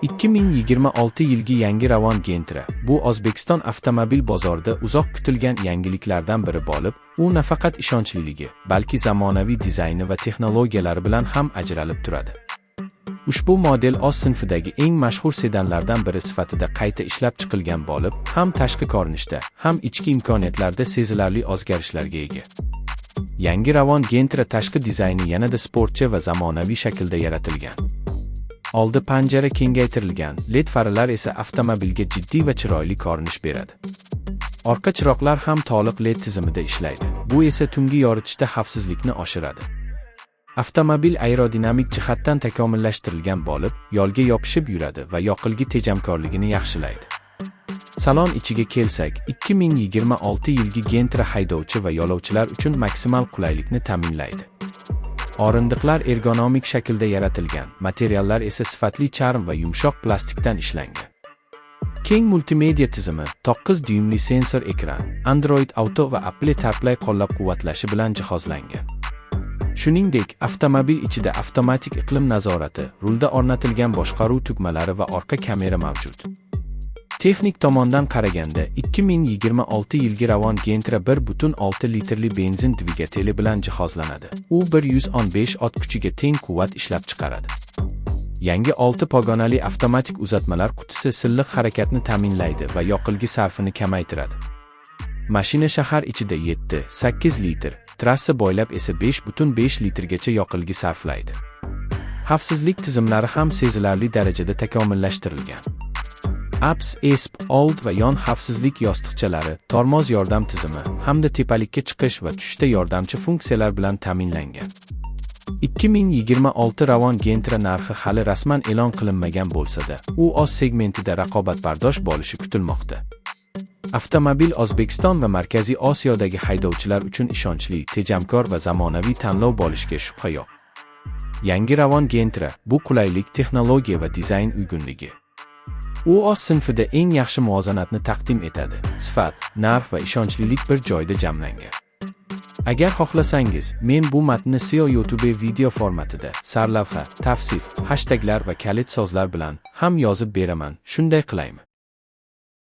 2026 yilgi yangi Ravon Gentra. Bu O'zbekiston avtomobil bozorida uzoq kutilgan yangiliklardan biri bo'lib, u nafaqat ishonchliligi, balki zamonaviy dizayni va texnologiyalari bilan ham ajralib turadi. Ushbu model o'z sinfidagi eng mashhur sedanlardan biri sifatida qayta ishlab chiqilgan bo'lib, ham tashqi ko'rinishda, ham ichki imkoniyatlarda sezilarli o'zgarishlarga ega. Yangi Ravon Gentra tashqi dizayni yanada sportchi va zamonaviy shaklda yaratilgan. Oldi panjara kengaytirilgan, LED farlar esa avtomobilga jiddiy va chiroyli ko'rinish beradi. Orqa chiroqlar ham to'liq LED tizimida ishlaydi. Bu esa tungi yoritishda xavfsizlikni oshiradi. Avtomobil aerodinamik jihatdan takomillashtirilgan bo'lib, yo'lga yopishib yuradi va yoqilg'i tejamkorligini yaxshilaydi. Salon ichiga kelsak, 2026 yilgi Gentra haydovchi va yo'lovchilar uchun maksimal qulaylikni ta'minlaydi. O'rindiqlar ergonomik shaklda yaratilgan, materiallar esa sifatli charm va yumshoq plastikdan ishlangan. Keng multimedia tizimi, 9 dyuymli sensor ekran, Android Auto va Apple CarPlay qo'llab-quvvatlashi bilan jihozlangan. Shuningdek, avtomobil ichida avtomatik iqlim nazorati, rulda o'rnatilgan boshqaruv tugmalari va orqa kamera mavjud. Texnik tomondan qaraganda, 2026 yilgi Ravon Gentra 1.6 litrli benzin dvigateli bilan jihozlanadi. U 115 ot kuchiga teng quvvat ishlab chiqaradi. Yangi 6 pogonali avtomatik uzatmalar qutisi silliq harakatni ta'minlaydi va yoqilg'i sarfini kamaytiradi. Mashina shahar ichida 7-8 litr, trassa bo'ylab esa 5.5 litrgacha yoqilg'i sarflaydi. Xavfsizlik tizimlari ham sezilarli darajada takomillashtirilgan. ABS, ESP, old va yon xavfsizlik yostiqchalari, tormoz yordam tizimi hamda tepalikka chiqish va tushishda yordamchi funksiyalar bilan ta'minlangan. 2026 Ravon Gentra narxi hali rasman e'lon qilinmagan bo'lsa-da, u o'z segmentida raqobatbardosh bo'lishi kutilmoqda. Avtomobil O'zbekiston va Markaziy Osiyodagi haydovchilar uchun ishonchli, tejamkor va zamonaviy tanlov bo'lishiga shubha yo'q. Yangi Ravon Gentra bu qulaylik, texnologiya va dizayn uyg'unligi. U o'z sinfida eng yaxshi muvozanatni taqdim etadi. Sifat, narx va ishonchlilik bir joyda jamlangan. Agar xohlasangiz, men bu matnni SEO YouTube video formatida, sarlavha, tavsif, hashtaglar va kalit so'zlar bilan ham yozib beraman. Shunday qilaymi?